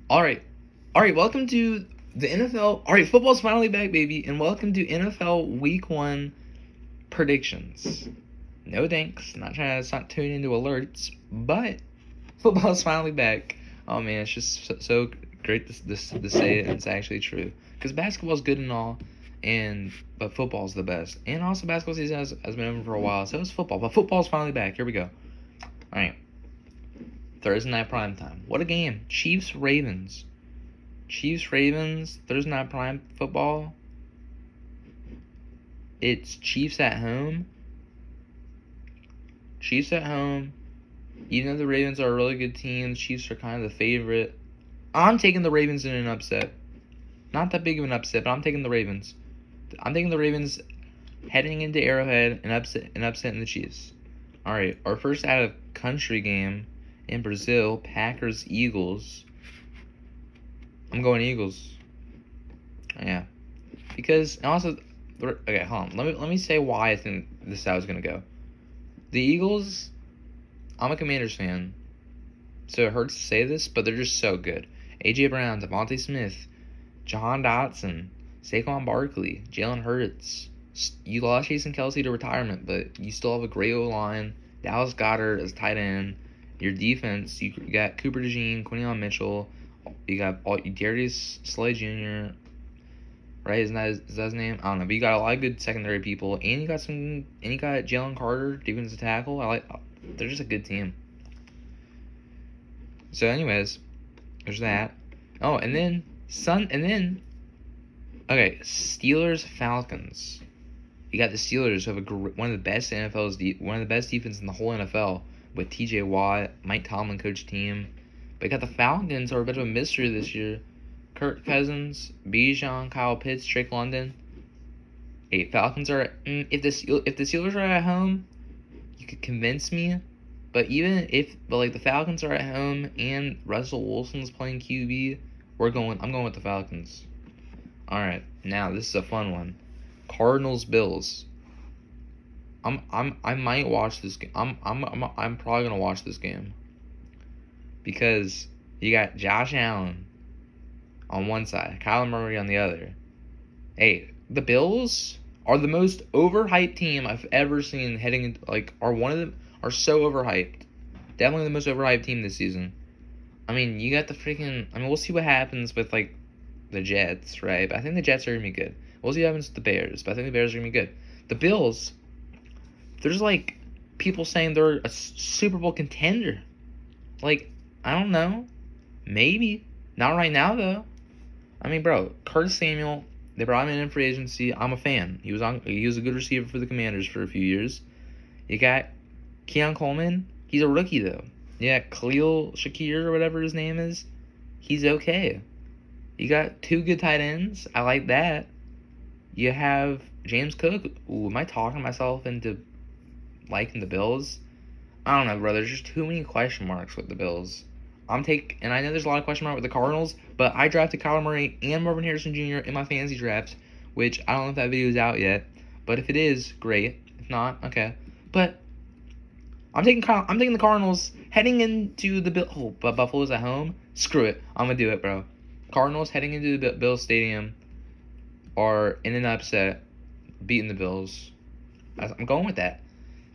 All right. All right. Welcome to the NFL. All right. Football's finally back, baby. And welcome to NFL Week 1 predictions. No thanks. It's not tuning into alerts, but football's finally back. Oh, man. It's just so great to say it, and it's actually true. Because basketball's good and all, but football's the best. And also, basketball season has been over for a while, so it's football. But football's finally back. Here we go. All right. Thursday night prime time. What a game. Chiefs-Ravens, Thursday night prime football. It's Chiefs at home. Even though the Ravens are a really good team, the Chiefs are kind of the favorite. I'm taking the Ravens in an upset. Not that big of an upset, but I'm taking the Ravens. I'm taking the Ravens heading into Arrowhead and upsetting the Chiefs. All right, our first out of country game in Brazil, Packers-Eagles. I'm going Eagles. Yeah, because and also, okay, hold on. Let me say why I think this is how it's gonna go. The Eagles, I'm a Commanders fan, so it hurts to say this, but they're just so good. A.J. Brown, Devontae Smith, Jahan Dotson, Saquon Barkley, Jalen Hurts. You lost Jason Kelce to retirement, but you still have a great O-line. Dallas Goedert as tight end. Your defense, you got Cooper DeJean, Quinyon Mitchell. You got Darius Slay Jr., right? Is that his name? I don't know. But you got a lot of good secondary people, and you got Jalen Carter, defensive tackle. They're just a good team. So, anyways, there's that. Oh, and then Steelers Falcons. You got the Steelers who have one of the best defenses in the whole NFL with T.J. Watt, Mike Tomlin coach team. But you got the Falcons, who are a bit of a mystery this year. Kirk Cousins, Bijan, Kyle Pitts, Drake London. Hey, Falcons are if the Steelers are at home, you could convince me. But the Falcons are at home and Russell Wilson's playing QB, I'm going with the Falcons. All right, now this is a fun one. Cardinals Bills. I might watch this game. I'm probably gonna watch this game because you got Josh Allen on one side, Kyler Murray on the other. Hey, the Bills are the most overhyped team I've ever seen heading into, are so overhyped. Definitely the most overhyped team this season. I mean, you got we'll see what happens with, the Jets, right? But I think the Jets are going to be good. We'll see what happens with the Bears, but I think the Bears are going to be good. The Bills, there's, people saying they're a Super Bowl contender. I don't know. Maybe. Not right now, though. I mean, bro, Curtis Samuel, they brought him in free agency. I'm a fan. He was a good receiver for the Commanders for a few years. You got Keon Coleman. He's a rookie, though. Yeah, Khalil Shakir or whatever his name is. He's okay. You got two good tight ends. I like that. You have James Cook. Ooh, am I talking myself into liking the Bills? I don't know, bro. There's just too many question marks with the Bills. And I know there's a lot of question marks with the Cardinals, but I drafted Kyler Murray and Marvin Harrison Jr. in my fantasy drafts, which I don't know if that video is out yet. But if it is, great. If not, okay. But I'm taking the Cardinals heading into the Bill. Oh, but Buffalo's at home. Screw it. I'm gonna do it, bro. Cardinals heading into the Bills Stadium are in an upset, beating the Bills. I'm going with that.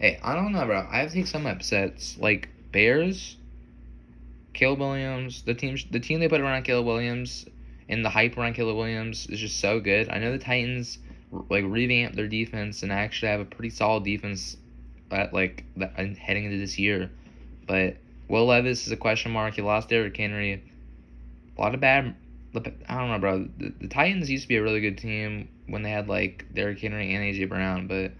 Hey, I don't know, bro. I have to take some upsets like Bears, Caleb Williams. The team they put around Caleb Williams and the hype around Caleb Williams is just so good. I know the Titans revamped their defense and actually have a pretty solid defense heading into this year. But Will Levis is a question mark. He lost Derrick Henry. A lot of bad. I don't know, bro. The Titans used to be a really good team when they had Derrick Henry and A.J. Brown, but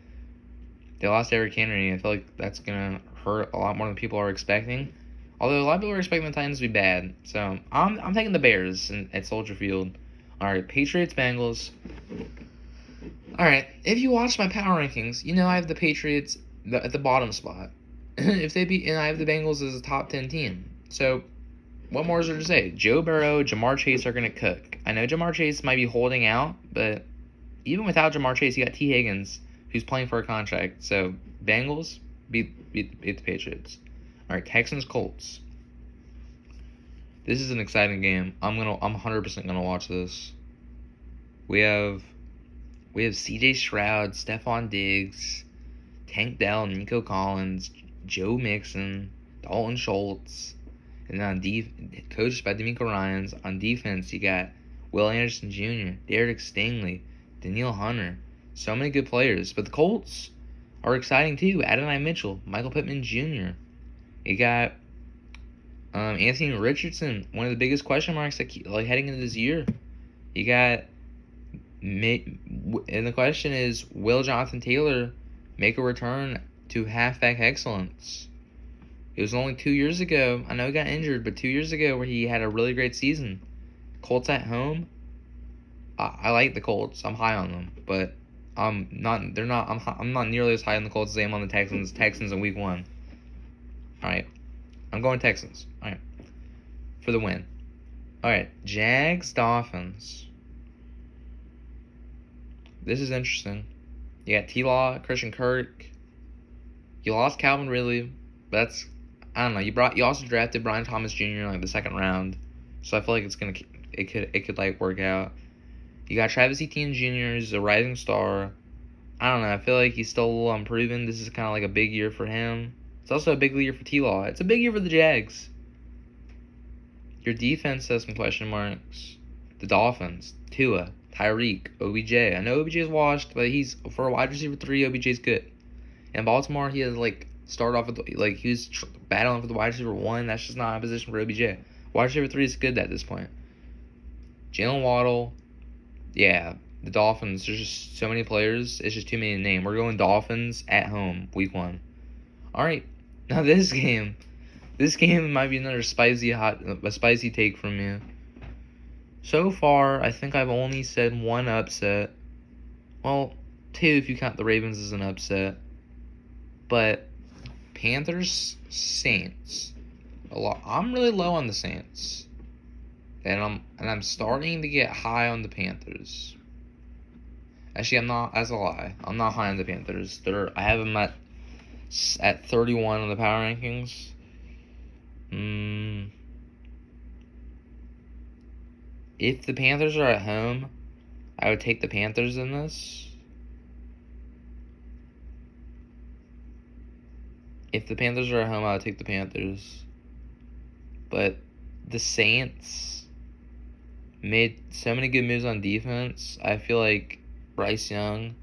they lost Derrick Henry. I feel like that's gonna hurt a lot more than people are expecting. Although a lot of people are expecting the Titans to be bad, so I'm taking the Bears at Soldier Field. All right, Patriots Bengals. All right, if you watch my power rankings, you know I have the Patriots at the bottom spot. If they beat, and I have the Bengals as a top 10 team. So what more is there to say? Joe Burrow, Jamar Chase are going to cook. I know Jamar Chase might be holding out, but even without Jamar Chase, you got T. Higgins, who's playing for a contract. So, Bengals beat the Patriots. All right, Texans, Colts. This is an exciting game. I'm 100% gonna watch this. We have C.J. Stroud, Stephon Diggs, Tank Dell, Nico Collins, Joe Mixon, Dalton Schultz, and then coached by D'Amico Ryans. On defense, you got Will Anderson Jr., Derek Stingley, Danielle Hunter. So many good players. But the Colts are exciting too. Adonai Mitchell, Michael Pittman Jr. You got Anthony Richardson, one of the biggest question marks heading into this year. You got, and the question is, will Jonathan Taylor make a return to halfback excellence? It was only 2 years ago. I know he got injured, but 2 years ago where he had a really great season. Colts at home. I like the Colts. I'm high on them, but I'm not. They're not. I'm not nearly as high on the Colts as I am on the Texans. Texans in Week 1. All right, I'm going Texans. All right, for the win. All right, Jags Dolphins. This is interesting. You got T-Law, Christian Kirk. You lost Calvin Ridley, but that's, I don't know. You also drafted Brian Thomas Jr. in like the second round, so I feel like it could like work out. You got Travis Etienne Jr. He's a rising star. I don't know. I feel like he's still a little unproven. This is kind of like a big year for him. It's also a big year for T-Law. It's a big year for the Jags. Your defense has some question marks. The Dolphins, Tua, Tyreek, OBJ. I know OBJ is washed, but he's, for a wide receiver 3, OBJ's good. And Baltimore, he has started off with he was battling for the wide receiver 1. That's just not a position for OBJ. Wide receiver 3 is good at this point. Jalen Waddle, yeah. The Dolphins, there's just so many players. It's just too many to name. We're going Dolphins at home, Week 1. All right, now this game might be another spicy take from me. So far, I think I've only said one upset. Well, 2 if you count the Ravens as an upset. But Panthers, Saints. I'm really low on the Saints. And I'm starting to get high on the Panthers. Actually, I'm not, as a lie. I'm not high on the Panthers. I have them at 31 on the power rankings. If the Panthers are at home, I would take the Panthers in this. If the Panthers are at home, I would take the Panthers. But the Saints made so many good moves on defense. I feel like Bryce Young.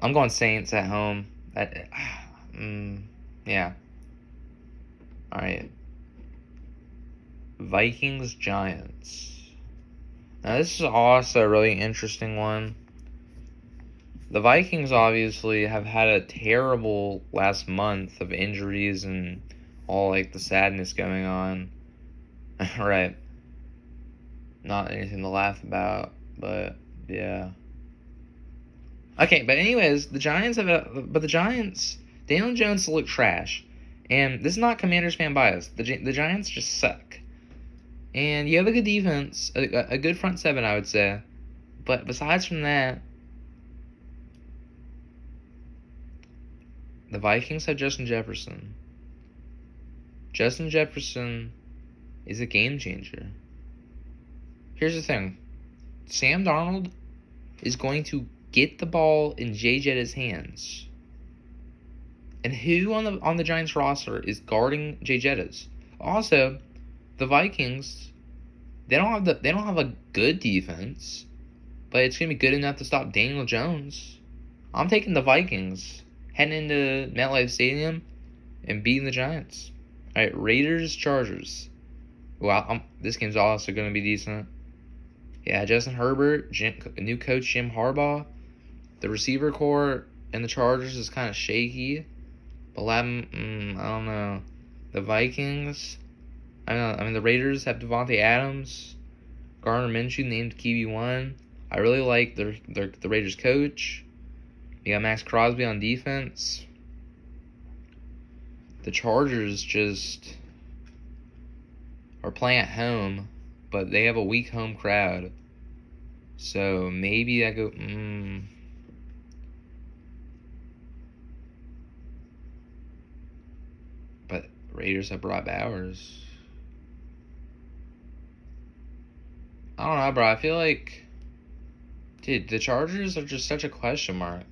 I'm going Saints at home. Yeah. All right. Vikings, Giants. Now this is also a really interesting one. The Vikings obviously have had a terrible last month of injuries and all the sadness going on. Right. Not anything to laugh about, but yeah. Okay, but anyways, the Giants Daniel Jones look trash. And this is not Commanders fan bias. The Giants just suck. And you have a good defense, a good front 7, I would say. But besides from that, the Vikings have Justin Jefferson. Justin Jefferson is a game changer. Here's the thing. Sam Darnold is going to get the ball in Jay Jetta's hands. And who on the Giants roster is guarding Jay Jetta's? Also, the Vikings, they don't have a good defense, but it's gonna be good enough to stop Daniel Jones. I'm taking the Vikings heading into MetLife Stadium and beating the Giants. All right, Raiders, Chargers. Well, this game's also gonna be decent. Yeah, Justin Herbert, new coach Jim Harbaugh. The receiver core in the Chargers is kind of shaky. But I don't know. The Vikings. The Raiders have Devontae Adams, Gardner Minshew named QB1. I really like the Raiders coach. You got Max Crosby on defense. The Chargers just are playing at home, but they have a weak home crowd. So maybe I go. But Raiders have Brock Bowers. I don't know, bro. I feel like, dude, the Chargers are just such a question mark.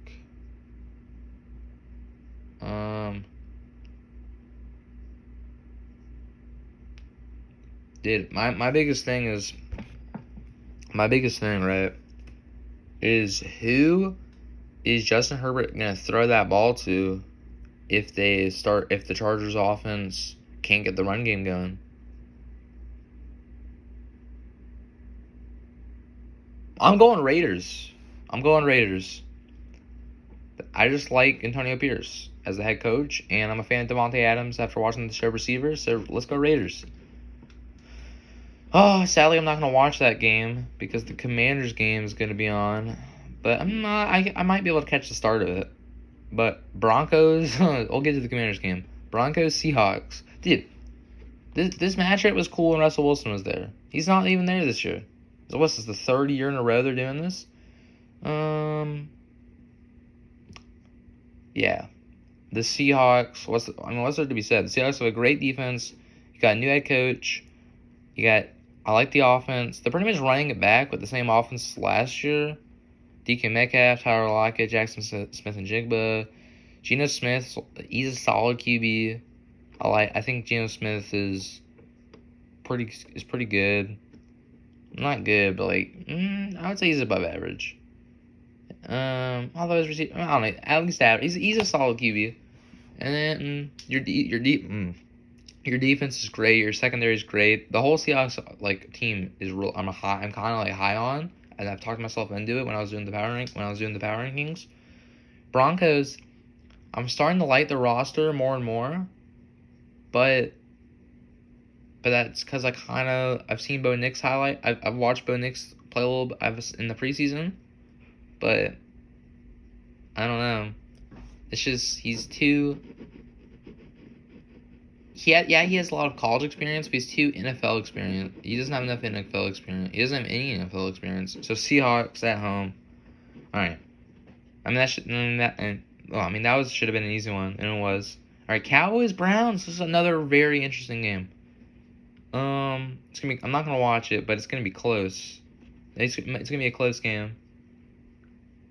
Dude, my biggest thing is, right, is who is Justin Herbert gonna throw that ball to if the Chargers offense can't get the run game going? I'm going Raiders. I just like Antonio Pierce as the head coach, and I'm a fan of Devontae Adams after watching the show Receivers, so let's go Raiders. Oh, sadly, I'm not going to watch that game because the Commanders game is going to be on, but I might be able to catch the start of it. But Broncos, we'll get to the Commanders game. Broncos, Seahawks. Dude, this matchup was cool when Russell Wilson was there. He's not even there this year. So what's this, the third year in a row they're doing this? Yeah. The Seahawks, what's there to be said? The Seahawks have a great defense. You got a new head coach. I like the offense. They're pretty much running it back with the same offense last year. DK Metcalf, Tyler Lockett, Jackson Smith and Jigba. Geno Smith, he's a solid QB. I think Geno Smith is pretty good. Not good, but I would say he's above average. Although his receiver, I don't know, at least average. He's a solid QB. And then your defense is great. Your secondary is great. The whole Seahawks team is real. I'm kind of high on, and I've talked myself into it when I was doing the power rankings. Broncos, I'm starting to like the roster more and more, but that's because I've seen Bo Nix highlight. I've watched Bo Nix play a little bit in the preseason, but I don't know. It's just he has a lot of college experience, but he's too NFL experience. He doesn't have enough NFL experience. He doesn't have any NFL experience. So Seahawks at home. All right. That should have been an easy one, and it was. All right, Cowboys Browns. This is another very interesting game. It's gonna be. I'm not gonna watch it, but it's gonna be close. It's gonna be a close game.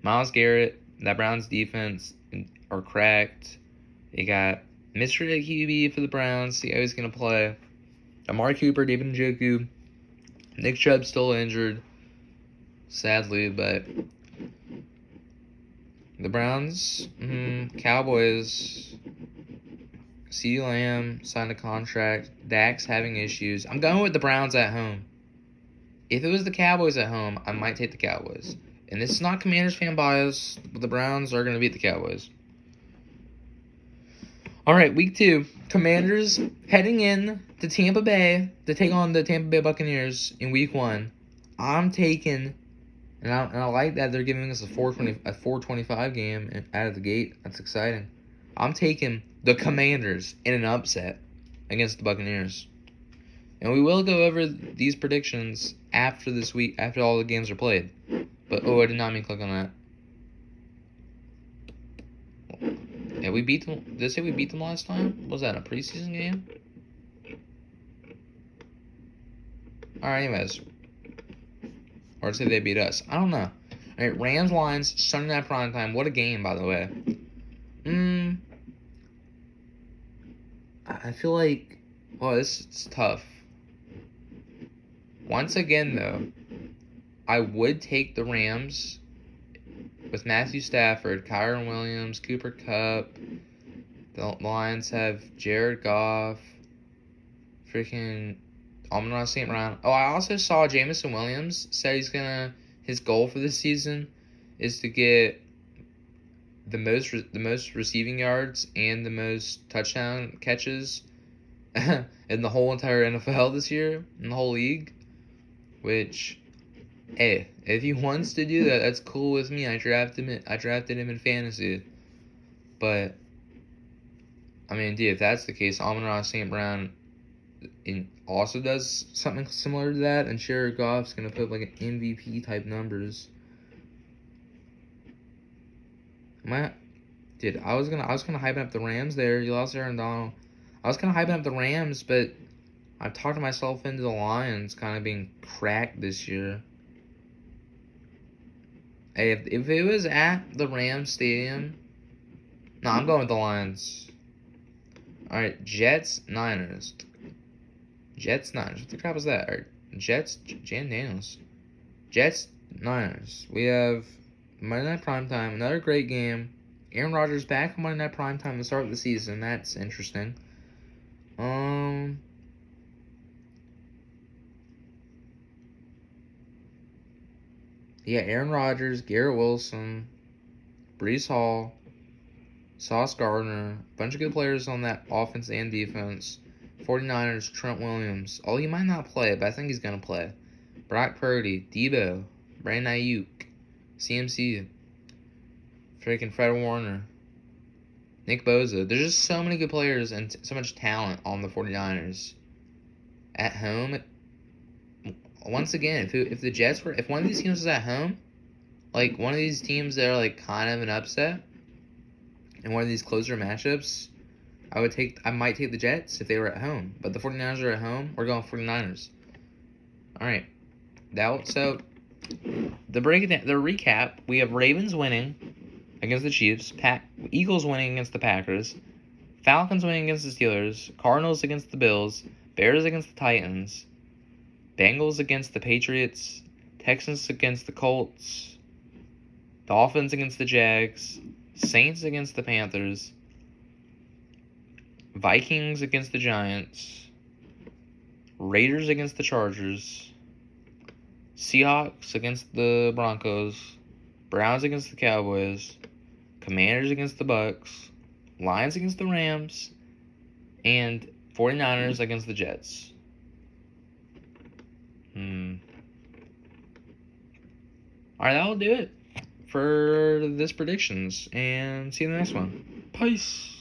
Myles Garrett, that Browns defense are cracked. They got Mystery QB for the Browns. See how he's gonna play. Amari Cooper, David Njoku, Nick Chubb still injured, sadly, but the Browns, Cowboys. CeeDee Lamb signed a contract. Dak's having issues. I'm going with the Browns at home. If it was the Cowboys at home, I might take the Cowboys. And this is not Commanders fan bias, but the Browns are going to beat the Cowboys. All right, week 2. Commanders heading in to Tampa Bay to take on the Tampa Bay Buccaneers in week 1. I'm taking, and I like that they're giving us a 425 game out of the gate. That's exciting. I'm taking the Commanders in an upset against the Buccaneers. And we will go over these predictions after this week, after all the games are played. But, I did not mean to click on that. Yeah, we beat them. Did they say we beat them last time? Was that a preseason game? Alright, anyways. Or say they beat us. I don't know. Alright, Rams Lions, Sunday night prime time. What a game, by the way. I feel like, this is tough. Once again, though, I would take the Rams with Matthew Stafford, Kyren Williams, Cooper Kupp. The Lions have Jared Goff, freaking Amon-Ra St. Brown. I also saw Jameson Williams said his goal for this season is to get the most receiving yards and the most touchdown catches in the whole entire NFL this year, in the whole league. Which, hey, if he wants to do that, that's cool with me. I drafted him in fantasy. But dude, if that's the case, Amon-Ra St. Brown also does something similar to that, and Jared Goff's gonna put an MVP type numbers. Dude, I was gonna hype up the Rams there. You lost Aaron Donald. I was gonna hype up the Rams, but I've talked myself into the Lions kind of being cracked this year. Hey, if it was at the Rams Stadium, no, I'm going with the Lions. All right, Jets, Niners. Jets, Niners. What the crap is that? All right, Jets, Jan Daniels. Jets, Niners. We have Monday Night Primetime, another great game. Aaron Rodgers back on Monday Night Primetime to start the season. That's interesting. Yeah, Aaron Rodgers, Garrett Wilson, Brees Hall, Sauce Gardner, a bunch of good players on that offense and defense. 49ers, Trent Williams. Oh, he might not play, but I think he's going to play. Brock Purdy, Debo, Brandon Ayuk, CMC, freaking Fred Warner, Nick Bosa. There's just so many good players and so much talent on the 49ers. At home, once again, if the Jets were, if one of these teams was at home, like one of these teams that are like kind of an upset, in one of these closer matchups, I might take the Jets if they were at home. But the 49ers are at home. We're going 49ers. All right. So the recap, we have Ravens winning against the Chiefs, Eagles winning against the Packers, Falcons winning against the Steelers, Cardinals against the Bills, Bears against the Titans, Bengals against the Patriots, Texans against the Colts, Dolphins against the Jags, Saints against the Panthers, Vikings against the Giants, Raiders against the Chargers, Seahawks against the Broncos, Browns against the Cowboys, Commanders against the Bucks, Lions against the Rams, and 49ers against the Jets. Alright, that'll do it for this predictions, and see you in the next one. Peace.